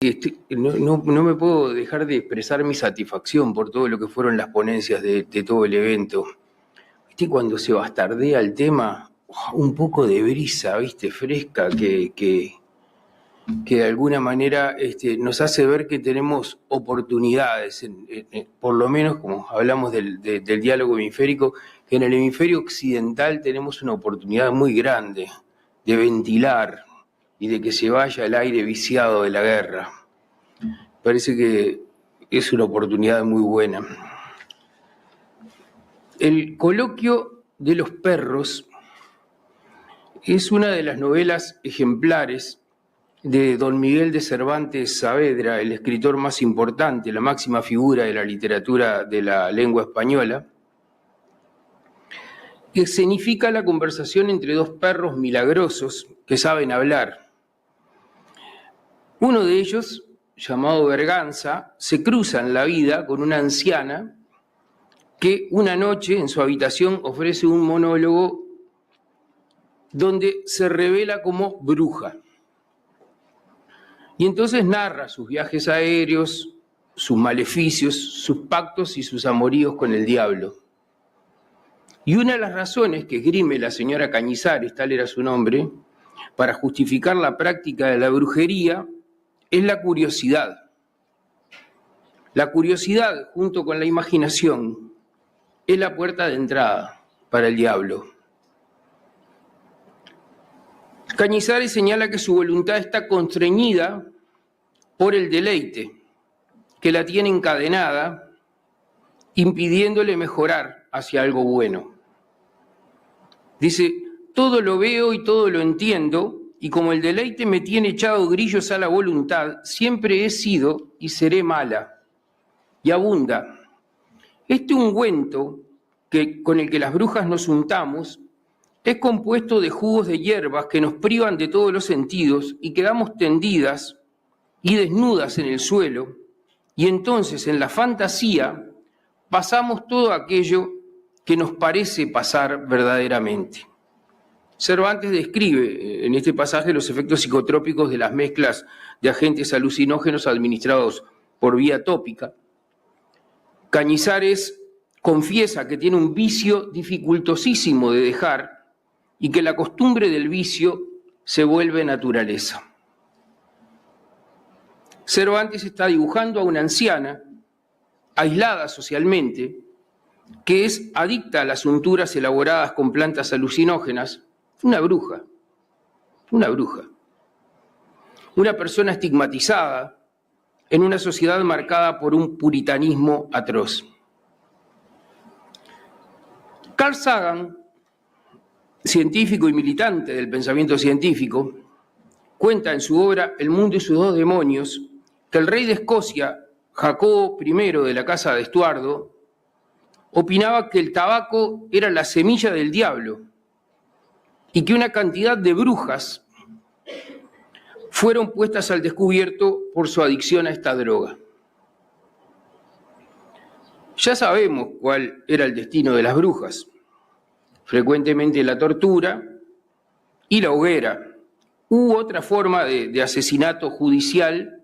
No me puedo dejar de expresar mi satisfacción por todo lo que fueron las ponencias de todo el evento. ¿Viste cuando se bastardea el tema? Un poco de brisa, ¿viste? Fresca, que de alguna manera nos hace ver que tenemos oportunidades, por lo menos como hablamos del diálogo hemisférico, que en el hemisferio occidental tenemos una oportunidad muy grande de ventilar y de que se vaya el aire viciado de la guerra. Parece que es una oportunidad muy buena. El coloquio de los perros es una de las novelas ejemplares de don Miguel de Cervantes Saavedra, el escritor más importante, la máxima figura de la literatura de la lengua española, que escenifica la conversación entre dos perros milagrosos que saben hablar. Uno de ellos, llamado Berganza, se cruza en la vida con una anciana que una noche en su habitación ofrece un monólogo donde se revela como bruja. Y entonces narra sus viajes aéreos, sus maleficios, sus pactos y sus amoríos con el diablo. Y una de las razones que esgrime la señora Cañizares, tal era su nombre, para justificar la práctica de la brujería, es la curiosidad. La curiosidad, junto con la imaginación, es la puerta de entrada para el diablo. Cañizares señala que su voluntad está constreñida por el deleite, que la tiene encadenada, impidiéndole mejorar hacia algo bueno. Dice, todo lo veo y todo lo entiendo, y como el deleite me tiene echado grillos a la voluntad, siempre he sido y seré mala. Y abunda. Este ungüento con el que las brujas nos untamos es compuesto de jugos de hierbas que nos privan de todos los sentidos y quedamos tendidas y desnudas en el suelo, y entonces en la fantasía pasamos todo aquello que nos parece pasar verdaderamente. Cervantes describe en este pasaje los efectos psicotrópicos de las mezclas de agentes alucinógenos administrados por vía tópica. Cañizares confiesa que tiene un vicio dificultosísimo de dejar y que la costumbre del vicio se vuelve naturaleza. Cervantes está dibujando a una anciana, aislada socialmente, que es adicta a las unturas elaboradas con plantas alucinógenas, una bruja, una persona estigmatizada en una sociedad marcada por un puritanismo atroz. Carl Sagan, científico y militante del pensamiento científico, cuenta en su obra El mundo y sus dos demonios que el rey de Escocia, Jacobo I de la Casa de Estuardo, opinaba que el tabaco era la semilla del diablo y que una cantidad de brujas fueron puestas al descubierto por su adicción a esta droga. Ya sabemos cuál era el destino de las brujas, frecuentemente la tortura y la hoguera, u otra forma de asesinato judicial.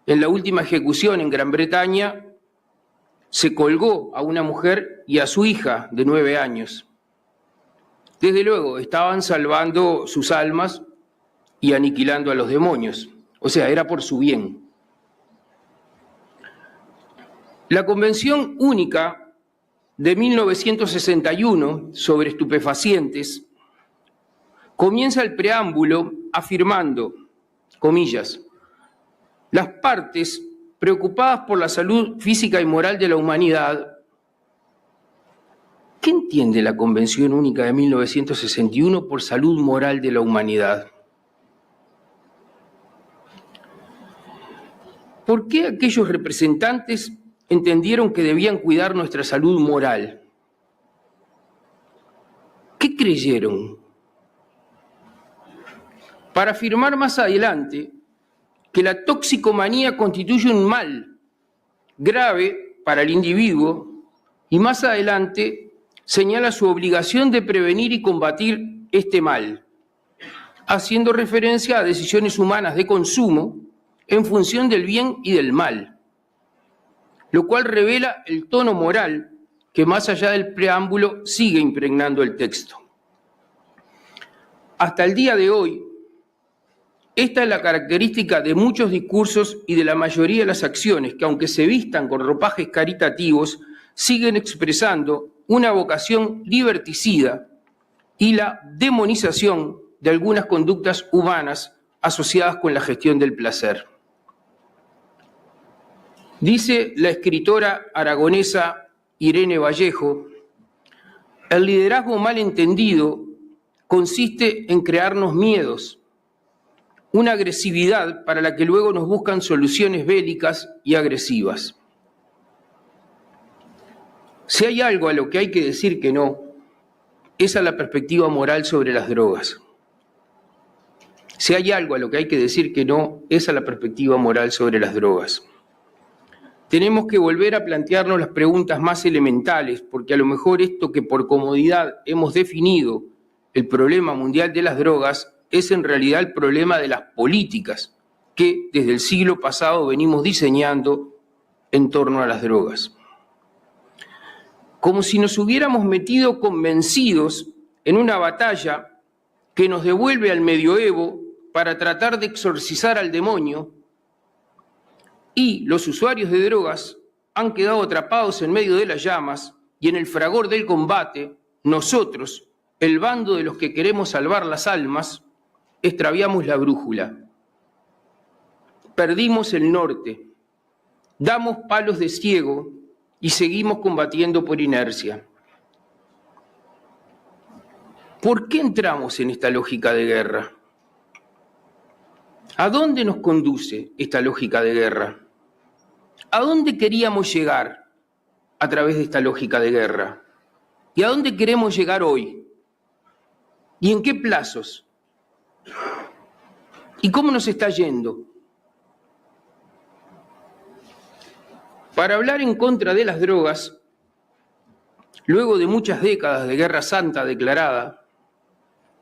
En la última ejecución en Gran Bretaña se colgó a una mujer y a su hija de 9 años. Desde luego, estaban salvando sus almas y aniquilando a los demonios, o sea, era por su bien. La Convención Única de 1961 sobre estupefacientes comienza el preámbulo afirmando, comillas, las partes preocupadas por la salud física y moral de la humanidad. ¿Qué entiende la Convención Única de 1961 por salud moral de la humanidad? ¿Por qué aquellos representantes entendieron que debían cuidar nuestra salud moral? ¿Qué creyeron? Para afirmar más adelante que la toxicomanía constituye un mal grave para el individuo y más adelante señala su obligación de prevenir y combatir este mal, haciendo referencia a decisiones humanas de consumo en función del bien y del mal, lo cual revela el tono moral que más allá del preámbulo sigue impregnando el texto. Hasta el día de hoy, esta es la característica de muchos discursos y de la mayoría de las acciones que, aunque se vistan con ropajes caritativos, siguen expresando una vocación liberticida y la demonización de algunas conductas humanas asociadas con la gestión del placer. Dice la escritora aragonesa Irene Vallejo, el liderazgo mal entendido consiste en crearnos miedos, una agresividad para la que luego nos buscan soluciones bélicas y agresivas. Si hay algo a lo que hay que decir que no, es a la perspectiva moral sobre las drogas. Si hay algo a lo que hay que decir que no, es a la perspectiva moral sobre las drogas. Tenemos que volver a plantearnos las preguntas más elementales, porque a lo mejor esto que por comodidad hemos definido el problema mundial de las drogas es en realidad el problema de las políticas que desde el siglo pasado venimos diseñando en torno a las drogas. Como si nos hubiéramos metido convencidos en una batalla que nos devuelve al medioevo para tratar de exorcizar al demonio, y los usuarios de drogas han quedado atrapados en medio de las llamas y en el fragor del combate, nosotros, el bando de los que queremos salvar las almas, extraviamos la brújula. Perdimos el norte, damos palos de ciego y seguimos combatiendo por inercia. ¿Por qué entramos en esta lógica de guerra? ¿A dónde nos conduce esta lógica de guerra? ¿A dónde queríamos llegar a través de esta lógica de guerra? ¿Y a dónde queremos llegar hoy? ¿Y en qué plazos? ¿Y cómo nos está yendo? Para hablar en contra de las drogas, luego de muchas décadas de guerra santa declarada,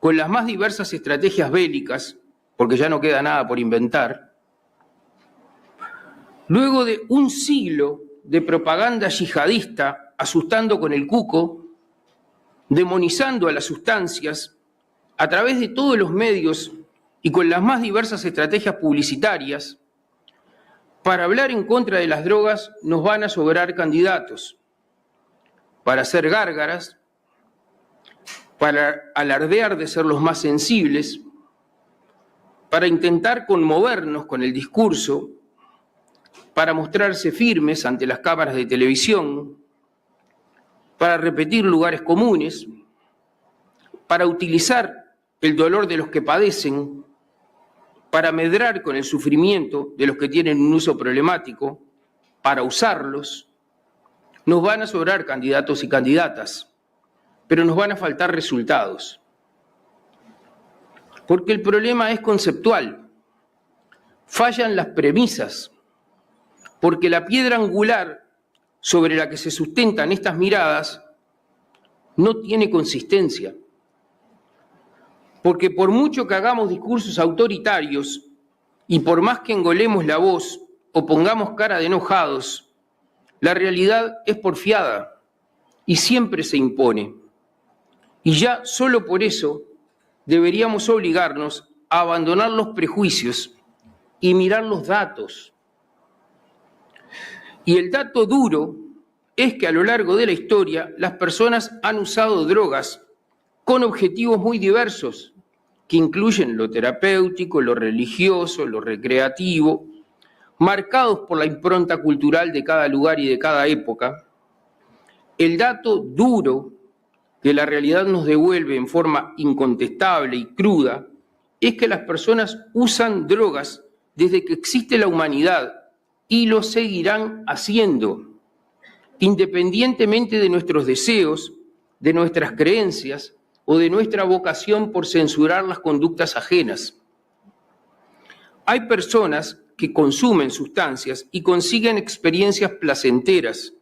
con las más diversas estrategias bélicas, porque ya no queda nada por inventar, luego de un siglo de propaganda yihadista asustando con el cuco, demonizando a las sustancias a través de todos los medios y con las más diversas estrategias publicitarias, para hablar en contra de las drogas nos van a sobrar candidatos, para hacer gárgaras, para alardear de ser los más sensibles, para intentar conmovernos con el discurso, para mostrarse firmes ante las cámaras de televisión, para repetir lugares comunes, para utilizar el dolor de los que padecen, para medrar con el sufrimiento de los que tienen un uso problemático, para usarlos. Nos van a sobrar candidatos y candidatas, pero nos van a faltar resultados. Porque el problema es conceptual. Fallan las premisas, porque la piedra angular sobre la que se sustentan estas miradas no tiene consistencia. Porque por mucho que hagamos discursos autoritarios y por más que engolemos la voz o pongamos cara de enojados, la realidad es porfiada y siempre se impone. Y ya solo por eso deberíamos obligarnos a abandonar los prejuicios y mirar los datos. Y el dato duro es que a lo largo de la historia las personas han usado drogas con objetivos muy diversos, que incluyen lo terapéutico, lo religioso, lo recreativo, marcados por la impronta cultural de cada lugar y de cada época. El dato duro que la realidad nos devuelve en forma incontestable y cruda es que las personas usan drogas desde que existe la humanidad y lo seguirán haciendo, independientemente de nuestros deseos, de nuestras creencias o de nuestra vocación por censurar las conductas ajenas. Hay personas que consumen sustancias y consiguen experiencias placenteras,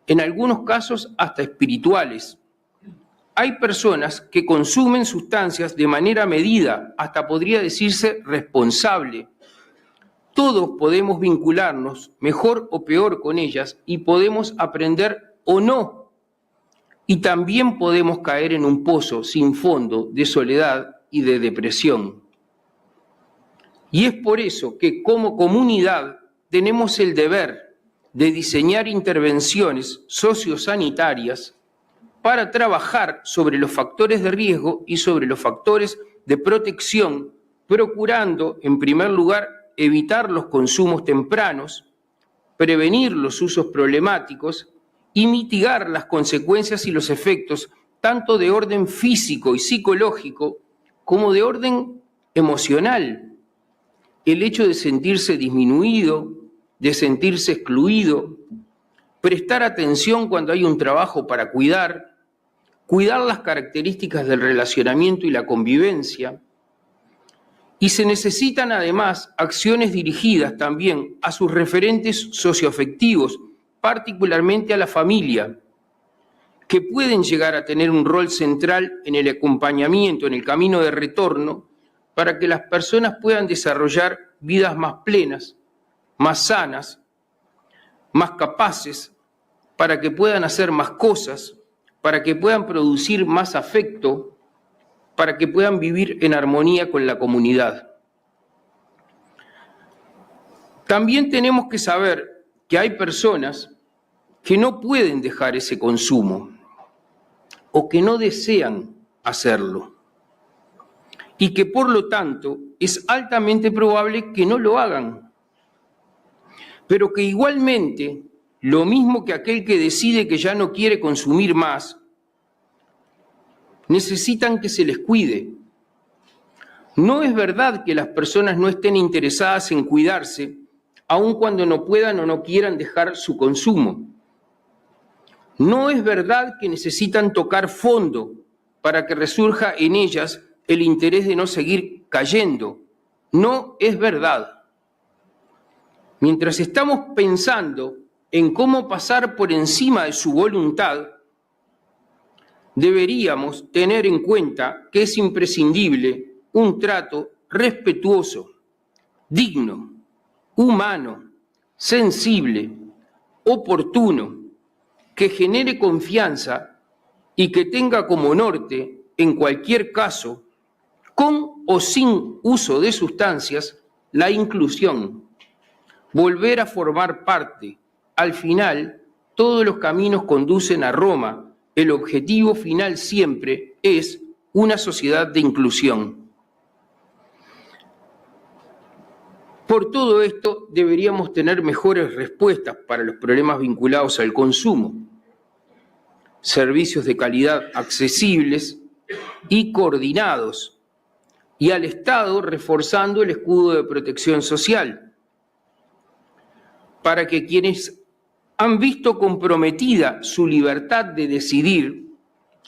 en algunos casos hasta espirituales. Hay personas que consumen sustancias de manera medida, hasta podría decirse responsable, todos podemos vincularnos mejor o peor con ellas y podemos aprender o no. Y también podemos caer en un pozo sin fondo de soledad y de depresión. Y es por eso que como comunidad tenemos el deber de diseñar intervenciones sociosanitarias para trabajar sobre los factores de riesgo y sobre los factores de protección, procurando, en primer lugar, evitar los consumos tempranos, prevenir los usos problemáticos y mitigar las consecuencias y los efectos tanto de orden físico y psicológico como de orden emocional. El hecho de sentirse disminuido, de sentirse excluido, prestar atención cuando hay un trabajo para cuidar las características del relacionamiento y la convivencia. Y se necesitan además acciones dirigidas también a sus referentes socioafectivos, particularmente a la familia, que pueden llegar a tener un rol central en el acompañamiento, en el camino de retorno, para que las personas puedan desarrollar vidas más plenas, más sanas, más capaces, para que puedan hacer más cosas, para que puedan producir más afecto, para que puedan vivir en armonía con la comunidad. También tenemos que saber que hay personas que no pueden dejar ese consumo o que no desean hacerlo y que por lo tanto es altamente probable que no lo hagan, pero que igualmente, lo mismo que aquel que decide que ya no quiere consumir más, necesitan que se les cuide. No es verdad que las personas no estén interesadas en cuidarse, aun cuando no puedan o no quieran dejar su consumo. No es verdad que necesitan tocar fondo para que resurja en ellas el interés de no seguir cayendo. No es verdad. Mientras estamos pensando en cómo pasar por encima de su voluntad, deberíamos tener en cuenta que es imprescindible un trato respetuoso, digno, humano, sensible, oportuno, que genere confianza y que tenga como norte, en cualquier caso, con o sin uso de sustancias, la inclusión, volver a formar parte. Al final, todos los caminos conducen a Roma. El objetivo final siempre es una sociedad de inclusión. Por todo esto, deberíamos tener mejores respuestas para los problemas vinculados al consumo, servicios de calidad accesibles y coordinados, y al Estado reforzando el escudo de protección social, para que quienes han visto comprometida su libertad de decidir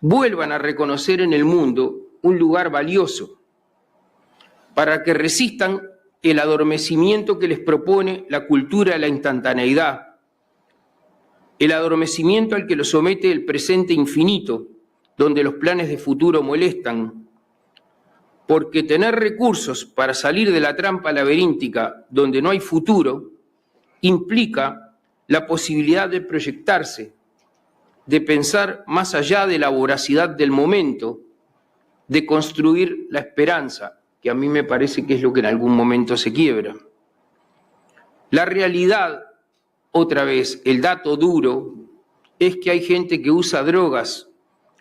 vuelvan a reconocer en el mundo un lugar valioso, para que resistan el adormecimiento que les propone la cultura de la instantaneidad, el adormecimiento al que los somete el presente infinito, donde los planes de futuro molestan, porque tener recursos para salir de la trampa laberíntica donde no hay futuro implica la posibilidad de proyectarse, de pensar más allá de la voracidad del momento, de construir la esperanza, que a mí me parece que es lo que en algún momento se quiebra. La realidad, otra vez, el dato duro, es que hay gente que usa drogas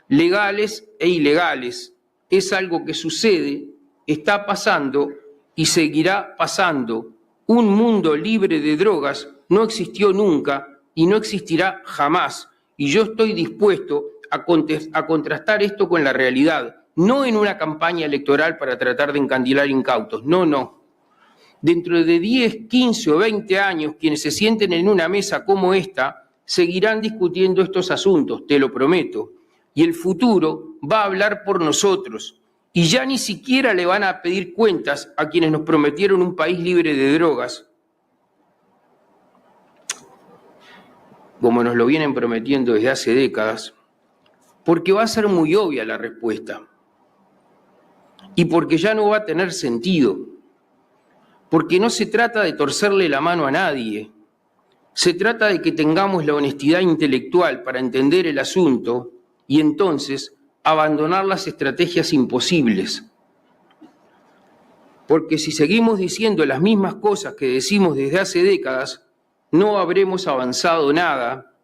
legales e ilegales. Es algo que sucede, está pasando y seguirá pasando. Un mundo libre de drogas no existió nunca y no existirá jamás. Y yo estoy dispuesto a contrastar esto con la realidad, no en una campaña electoral para tratar de encandilar incautos, no. Dentro de 10, 15 o 20 años, quienes se sienten en una mesa como esta seguirán discutiendo estos asuntos, te lo prometo. Y el futuro va a hablar por nosotros. Y ya ni siquiera le van a pedir cuentas a quienes nos prometieron un país libre de drogas, como nos lo vienen prometiendo desde hace décadas, porque va a ser muy obvia la respuesta y porque ya no va a tener sentido, porque no se trata de torcerle la mano a nadie, se trata de que tengamos la honestidad intelectual para entender el asunto y entonces abandonar las estrategias imposibles. Porque si seguimos diciendo las mismas cosas que decimos desde hace décadas, no habremos avanzado nada,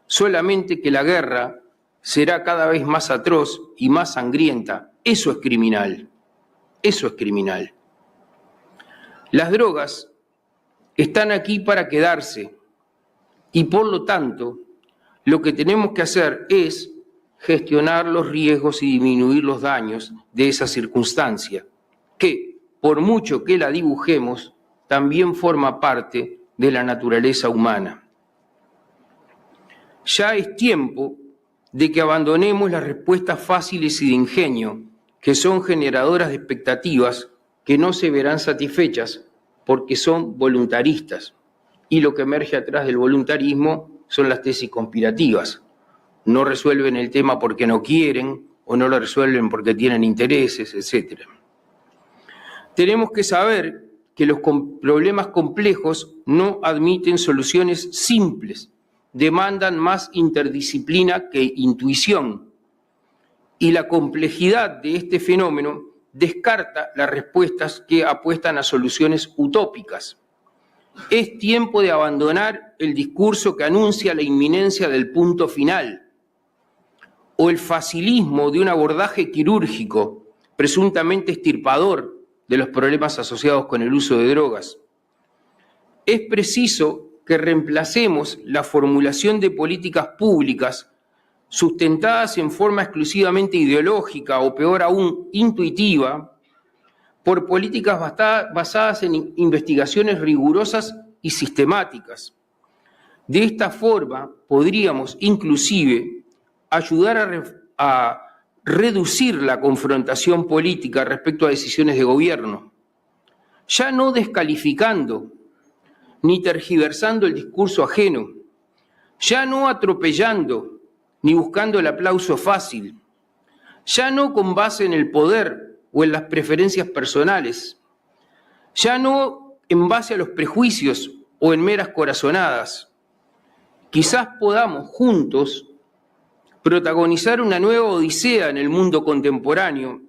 solamente que la guerra será cada vez más atroz y más sangrienta. Eso es criminal. Eso es criminal. Las drogas están aquí para quedarse y por lo tanto lo que tenemos que hacer es gestionar los riesgos y disminuir los daños de esa circunstancia, que por mucho que la dibujemos, también forma parte de la naturaleza humana. Ya es tiempo de que abandonemos las respuestas fáciles y de ingenio, que son generadoras de expectativas que no se verán satisfechas porque son voluntaristas. Y lo que emerge atrás del voluntarismo son las tesis conspirativas. No resuelven el tema porque no quieren o no lo resuelven porque tienen intereses, etc. Tenemos que saber que los problemas complejos no admiten soluciones simples, demandan más interdisciplina que intuición. Y la complejidad de este fenómeno descarta las respuestas que apuestan a soluciones utópicas. Es tiempo de abandonar el discurso que anuncia la inminencia del punto final o el facilismo de un abordaje quirúrgico presuntamente extirpador de los problemas asociados con el uso de drogas. Es preciso que reemplacemos la formulación de políticas públicas sustentadas en forma exclusivamente ideológica o peor aún intuitiva por políticas basadas en investigaciones rigurosas y sistemáticas. De esta forma podríamos inclusive ayudar a reducir la confrontación política respecto a decisiones de gobierno, ya no descalificando ni tergiversando el discurso ajeno, ya no atropellando ni buscando el aplauso fácil, ya no con base en el poder o en las preferencias personales, ya no en base a los prejuicios o en meras corazonadas. Quizás podamos juntos protagonizar una nueva odisea en el mundo contemporáneo,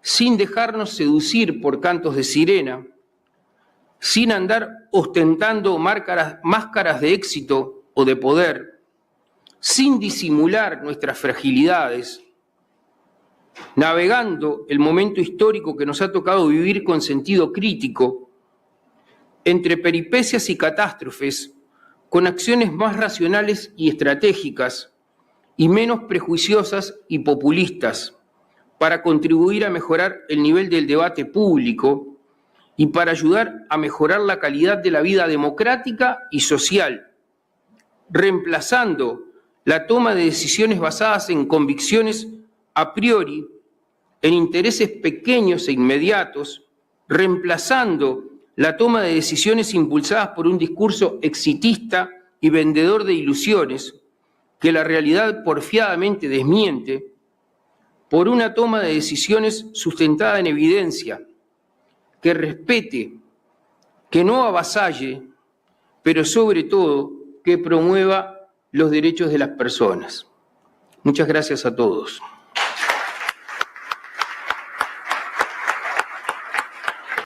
sin dejarnos seducir por cantos de sirena, sin andar ostentando máscaras de éxito o de poder, sin disimular nuestras fragilidades, navegando el momento histórico que nos ha tocado vivir con sentido crítico, entre peripecias y catástrofes, con acciones más racionales y estratégicas, y menos prejuiciosas y populistas, para contribuir a mejorar el nivel del debate público y para ayudar a mejorar la calidad de la vida democrática y social, reemplazando la toma de decisiones basadas en convicciones a priori, en intereses pequeños e inmediatos, reemplazando la toma de decisiones impulsadas por un discurso exitista y vendedor de ilusiones, que la realidad porfiadamente desmiente, por una toma de decisiones sustentada en evidencia, que respete, que no avasalle, pero sobre todo que promueva los derechos de las personas. Muchas gracias a todos.